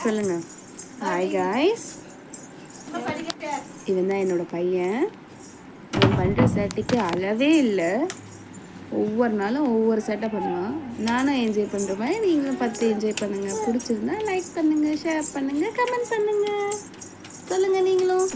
சொல்லுங்க. Hi guys, இவன் தான் என்னோட பையன். இவன் பண்ணுற சேட்டைக்கு அளவே இல்லை. ஒவ்வொரு நாளும் ஒவ்வொரு சேட்டை பண்ணுவான். நானும் என்ஜாய் பண்ணுற மாதிரி நீங்களும் பார்த்து என்ஜாய் பண்ணுங்கள். பிடிச்சிருந்தா லைக் பண்ணுங்கள், ஷேர் பண்ணுங்கள், கமெண்ட் பண்ணுங்கள். சொல்லுங்கள் நீங்களும்.